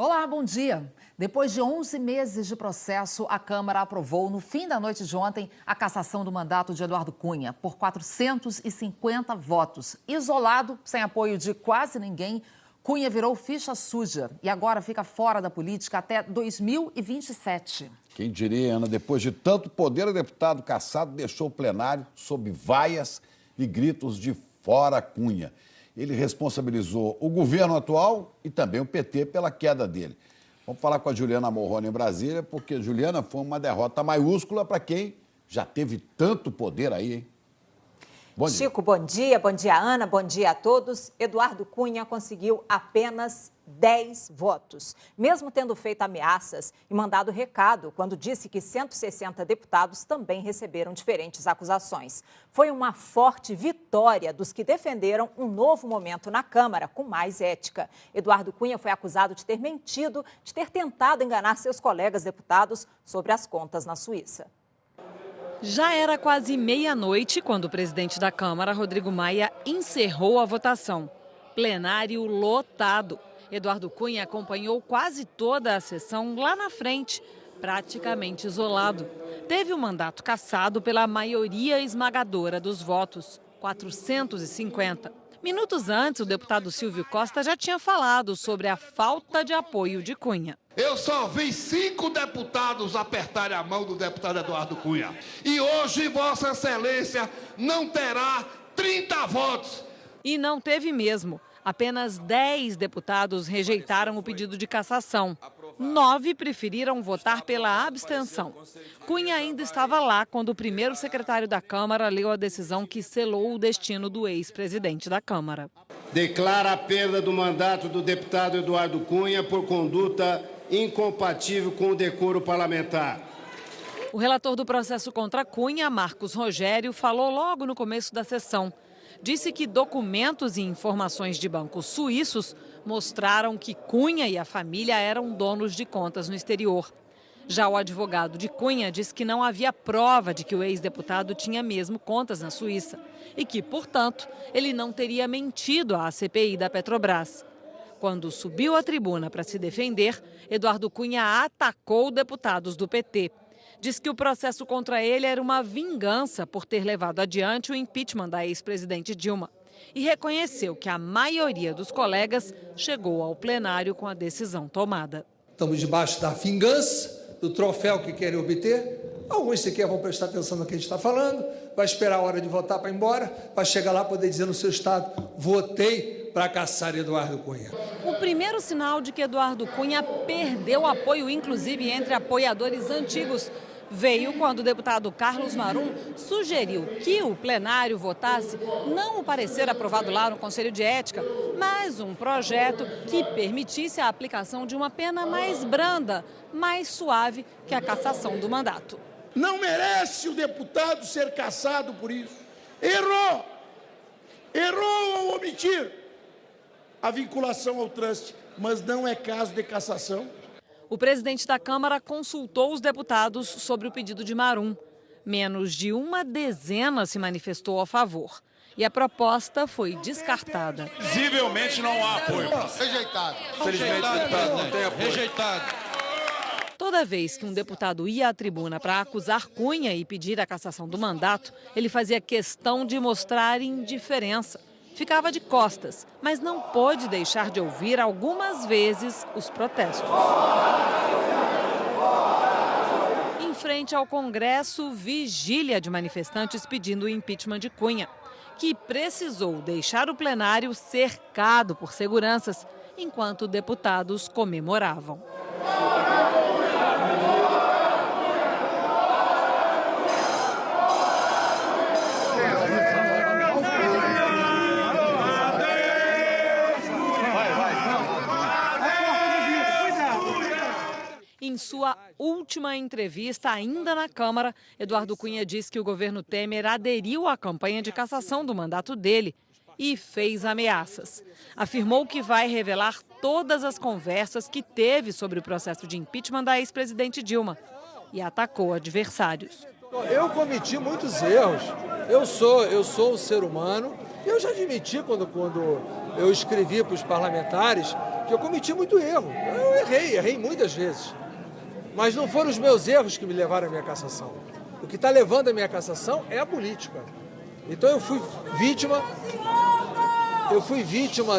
Olá, bom dia. Depois de 11 meses de processo, a Câmara aprovou, no fim da noite de ontem, a cassação do mandato de Eduardo Cunha, por 450 votos. Isolado, sem apoio de quase ninguém, Cunha virou ficha suja e agora fica fora da política até 2027. Quem diria, Ana, depois de tanto poder, o deputado cassado deixou o plenário sob vaias e gritos de fora Cunha. Ele responsabilizou o governo atual e também o PT pela queda dele. Vamos falar com a Juliana Morrone em Brasília, porque, Juliana, foi uma derrota maiúscula para quem já teve tanto poder aí, hein? Bom dia. Chico, bom dia, Ana, bom dia a todos. Eduardo Cunha conseguiu apenas 10 votos, mesmo tendo feito ameaças e mandado recado quando disse que 160 deputados também receberam diferentes acusações. Foi uma forte vitória dos que defenderam um novo momento na Câmara, com mais ética. Eduardo Cunha foi acusado de ter mentido, de ter tentado enganar seus colegas deputados sobre as contas na Suíça. Já era quase meia-noite quando o presidente da Câmara, Rodrigo Maia, encerrou a votação. Plenário lotado. Eduardo Cunha acompanhou quase toda a sessão lá na frente, praticamente isolado. Teve o mandato cassado pela maioria esmagadora dos votos, 450. Minutos antes, o deputado Silvio Costa já tinha falado sobre a falta de apoio de Cunha. Eu só vi 5 deputados apertarem a mão do deputado Eduardo Cunha. E hoje, Vossa Excelência não terá 30 votos. E não teve mesmo. Apenas 10 deputados rejeitaram o pedido de cassação. 9 preferiram votar pela abstenção. Cunha ainda estava lá quando o primeiro secretário da Câmara leu a decisão que selou o destino do ex-presidente da Câmara. Declara a perda do mandato do deputado Eduardo Cunha por conduta incompatível com o decoro parlamentar. O relator do processo contra Cunha, Marcos Rogério, falou logo no começo da sessão. Disse que documentos e informações de bancos suíços mostraram que Cunha e a família eram donos de contas no exterior. Já o advogado de Cunha disse que não havia prova de que o ex-deputado tinha mesmo contas na Suíça e que, portanto, ele não teria mentido à CPI da Petrobras. Quando subiu à tribuna para se defender, Eduardo Cunha atacou deputados do PT. Diz que o processo contra ele era uma vingança por ter levado adiante o impeachment da ex-presidente Dilma. E reconheceu que a maioria dos colegas chegou ao plenário com a decisão tomada. Estamos debaixo da vingança, do troféu que querem obter. Alguns sequer vão prestar atenção no que a gente está falando, vai esperar a hora de votar para ir embora, vai chegar lá e poder dizer no seu estado, votei para caçar Eduardo Cunha. O primeiro sinal de que Eduardo Cunha perdeu apoio, inclusive entre apoiadores antigos, veio quando o deputado Carlos Marum sugeriu que o plenário votasse não o parecer aprovado lá no Conselho de Ética, mas um projeto que permitisse a aplicação de uma pena mais branda, mais suave que a cassação do mandato. Não merece o deputado ser cassado por isso. Errou! Errou ao omitir a vinculação ao trust, mas não é caso de cassação. O presidente da Câmara consultou os deputados sobre o pedido de Marum. Menos de uma dezena se manifestou a favor. E a proposta foi descartada. Visivelmente não há apoio. Rejeitado. Felizmente, o deputado não tem apoio. Rejeitado. Toda vez que um deputado ia à tribuna para acusar Cunha e pedir a cassação do mandato, ele fazia questão de mostrar indiferença. Ficava de costas, mas não pôde deixar de ouvir algumas vezes os protestos. Em frente ao Congresso, vigília de manifestantes pedindo o impeachment de Cunha, que precisou deixar o plenário cercado por seguranças, enquanto deputados comemoravam. Em sua última entrevista, ainda na Câmara, Eduardo Cunha disse que o governo Temer aderiu à campanha de cassação do mandato dele e fez ameaças. Afirmou que vai revelar todas as conversas que teve sobre o processo de impeachment da ex-presidente Dilma e atacou adversários. Eu cometi muitos erros. Eu sou um ser humano. Eu já admiti quando eu escrevi para os parlamentares que eu cometi muito erro. Eu errei muitas vezes. Mas não foram os meus erros que me levaram à minha cassação. O que está levando à minha cassação é a política. Então eu fui vítima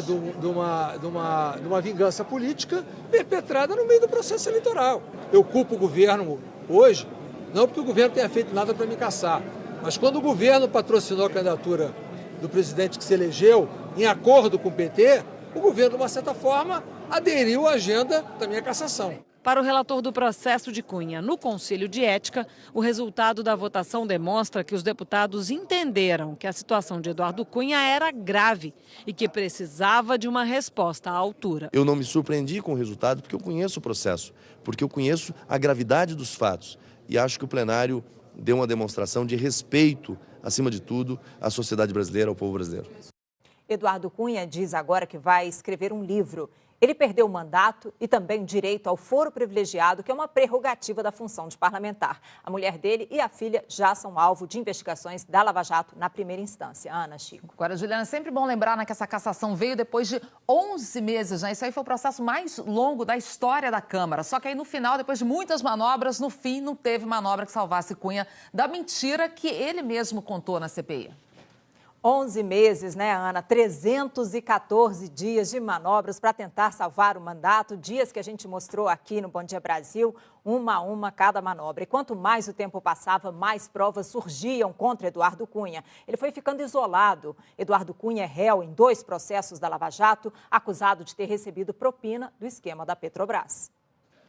de uma vingança política perpetrada no meio do processo eleitoral. Eu culpo o governo hoje, não porque o governo tenha feito nada para me cassar, mas quando o governo patrocinou a candidatura do presidente que se elegeu em acordo com o PT, o governo, de uma certa forma, aderiu à agenda da minha cassação. Para o relator do processo de Cunha no Conselho de Ética, o resultado da votação demonstra que os deputados entenderam que a situação de Eduardo Cunha era grave e que precisava de uma resposta à altura. Eu não me surpreendi com o resultado porque eu conheço o processo, porque eu conheço a gravidade dos fatos e acho que o plenário deu uma demonstração de respeito, acima de tudo, à sociedade brasileira, ao povo brasileiro. Eduardo Cunha diz agora que vai escrever um livro. Ele perdeu o mandato e também direito ao foro privilegiado, que é uma prerrogativa da função de parlamentar. A mulher dele e a filha já são alvo de investigações da Lava Jato na primeira instância. Ana, Chico. Agora, Juliana, é sempre bom lembrar, né, que essa cassação veio depois de 11 meses, né? Isso aí foi o processo mais longo da história da Câmara. Só que aí no final, depois de muitas manobras, no fim não teve manobra que salvasse Cunha da mentira que ele mesmo contou na CPI. 11 meses, né, Ana? 314 dias de manobras para tentar salvar o mandato. Dias que a gente mostrou aqui no Bom Dia Brasil, uma a uma cada manobra. E quanto mais o tempo passava, mais provas surgiam contra Eduardo Cunha. Ele foi ficando isolado. Eduardo Cunha é réu em 2 processos da Lava Jato, acusado de ter recebido propina do esquema da Petrobras.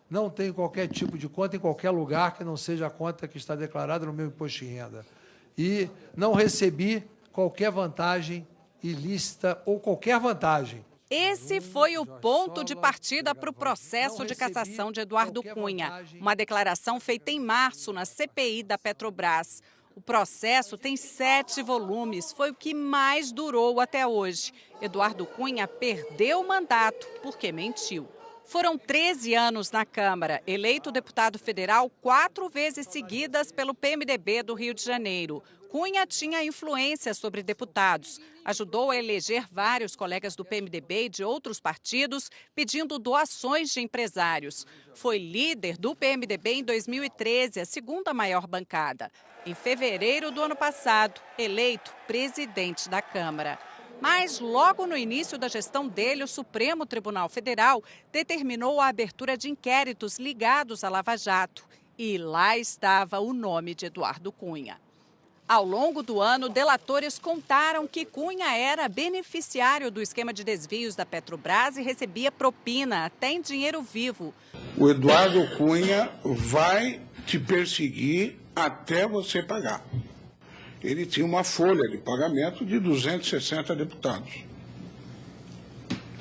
Não tenho qualquer tipo de conta em qualquer lugar que não seja a conta que está declarada no meu imposto de renda. E não recebi qualquer vantagem ilícita ou qualquer vantagem. Esse foi o ponto de partida para o processo de cassação de Eduardo Cunha. Uma declaração feita em março na CPI da Petrobras. O processo tem 7 volumes, foi o que mais durou até hoje. Eduardo Cunha perdeu o mandato porque mentiu. Foram 13 anos na Câmara, eleito deputado federal 4 vezes seguidas pelo PMDB do Rio de Janeiro. Cunha tinha influência sobre deputados. Ajudou a eleger vários colegas do PMDB e de outros partidos, pedindo doações de empresários. Foi líder do PMDB em 2013, a segunda maior bancada. Em fevereiro do ano passado, eleito presidente da Câmara. Mas, logo no início da gestão dele, o Supremo Tribunal Federal determinou a abertura de inquéritos ligados à Lava Jato. E lá estava o nome de Eduardo Cunha. Ao longo do ano, delatores contaram que Cunha era beneficiário do esquema de desvios da Petrobras e recebia propina, até em dinheiro vivo. O Eduardo Cunha vai te perseguir até você pagar. Ele tinha uma folha de pagamento de 260 deputados,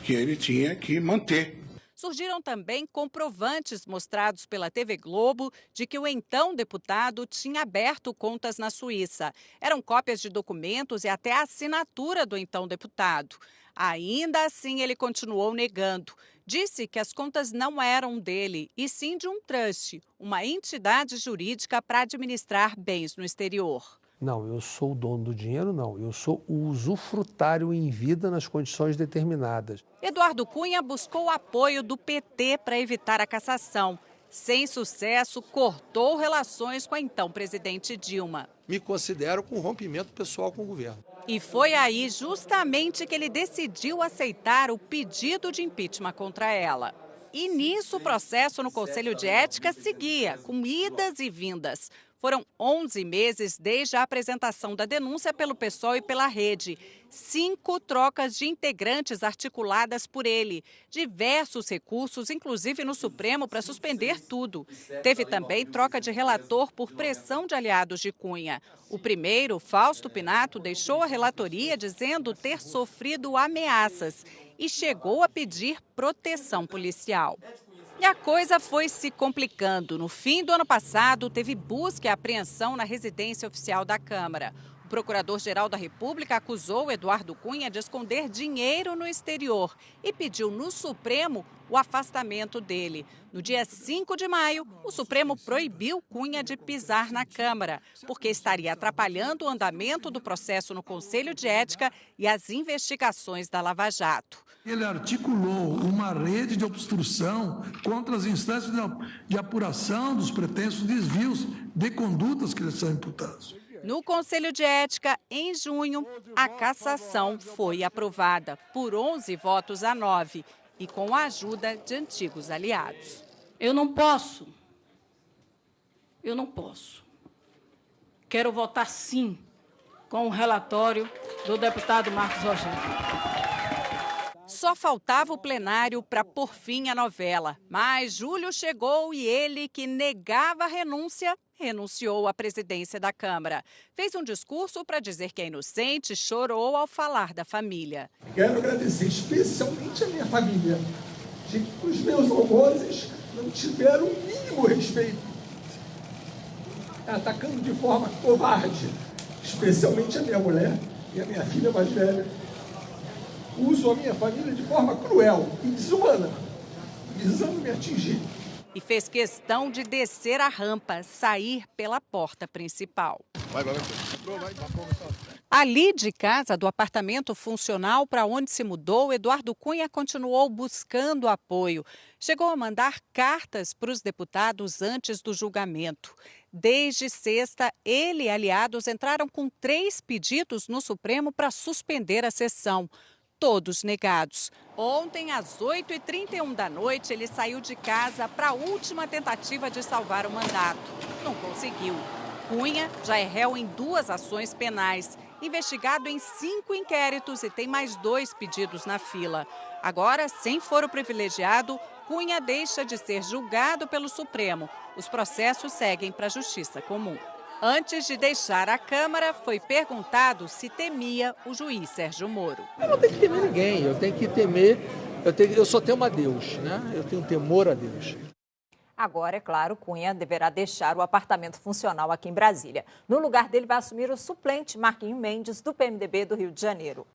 que ele tinha que manter. Surgiram também comprovantes mostrados pela TV Globo de que o então deputado tinha aberto contas na Suíça. Eram cópias de documentos e até a assinatura do então deputado. Ainda assim, ele continuou negando. Disse que as contas não eram dele, e sim de um trust, uma entidade jurídica para administrar bens no exterior. Não, eu sou o dono do dinheiro, não. Eu sou o usufrutário em vida nas condições determinadas. Eduardo Cunha buscou apoio do PT para evitar a cassação. Sem sucesso, cortou relações com a então presidente Dilma. Me considero com rompimento pessoal com o governo. E foi aí justamente que ele decidiu aceitar o pedido de impeachment contra ela. E nisso o processo no Conselho de Ética seguia, com idas e vindas. Foram 11 meses desde a apresentação da denúncia pelo PSOL e pela Rede. 5 trocas de integrantes articuladas por ele. Diversos recursos, inclusive no Supremo, para suspender tudo. Teve também troca de relator por pressão de aliados de Cunha. O primeiro, Fausto Pinato, deixou a relatoria dizendo ter sofrido ameaças e chegou a pedir proteção policial. E a coisa foi se complicando. No fim do ano passado, teve busca e apreensão na residência oficial da Câmara. O Procurador-Geral da República acusou Eduardo Cunha de esconder dinheiro no exterior e pediu no Supremo o afastamento dele. No dia 5 de maio, o Supremo proibiu Cunha de pisar na Câmara, porque estaria atrapalhando o andamento do processo no Conselho de Ética e as investigações da Lava Jato. Ele articulou uma rede de obstrução contra as instâncias de apuração dos pretensos desvios de condutas que lhes são imputados. No Conselho de Ética, em junho, a cassação foi aprovada por 11 votos a 9 e com a ajuda de antigos aliados. Eu não posso. Quero votar sim com o relatório do deputado Marcos Rogério. Só faltava o plenário para pôr fim à novela. Mas Júlio chegou e ele, que negava a renúncia, renunciou à presidência da Câmara. Fez um discurso para dizer que é inocente e chorou ao falar da família. Quero agradecer especialmente a minha família, que os meus algozes não tiveram o mínimo respeito, atacando de forma covarde, especialmente a minha mulher e a minha filha mais velha. Uso a minha família de forma cruel e desumana, visando me atingir. E fez questão de descer a rampa, sair pela porta principal. Ali de casa, do apartamento funcional para onde se mudou, Eduardo Cunha continuou buscando apoio. Chegou a mandar cartas para os deputados antes do julgamento. Desde sexta, ele e aliados entraram com 3 pedidos no Supremo para suspender a sessão. Todos negados. Ontem, às 8h31 da noite, ele saiu de casa para a última tentativa de salvar o mandato. Não conseguiu. Cunha já é réu em 2 ações penais, investigado em 5 inquéritos e tem mais 2 pedidos na fila. Agora, sem foro privilegiado, Cunha deixa de ser julgado pelo Supremo. Os processos seguem para a Justiça Comum. Antes de deixar a Câmara, foi perguntado se temia o juiz Sérgio Moro. Eu não tenho que temer ninguém, eu tenho que temer, eu só temo a Deus, né? Eu tenho temor a Deus. Agora, é claro, Cunha deverá deixar o apartamento funcional aqui em Brasília. No lugar dele vai assumir o suplente Marquinhos Mendes, do PMDB do Rio de Janeiro.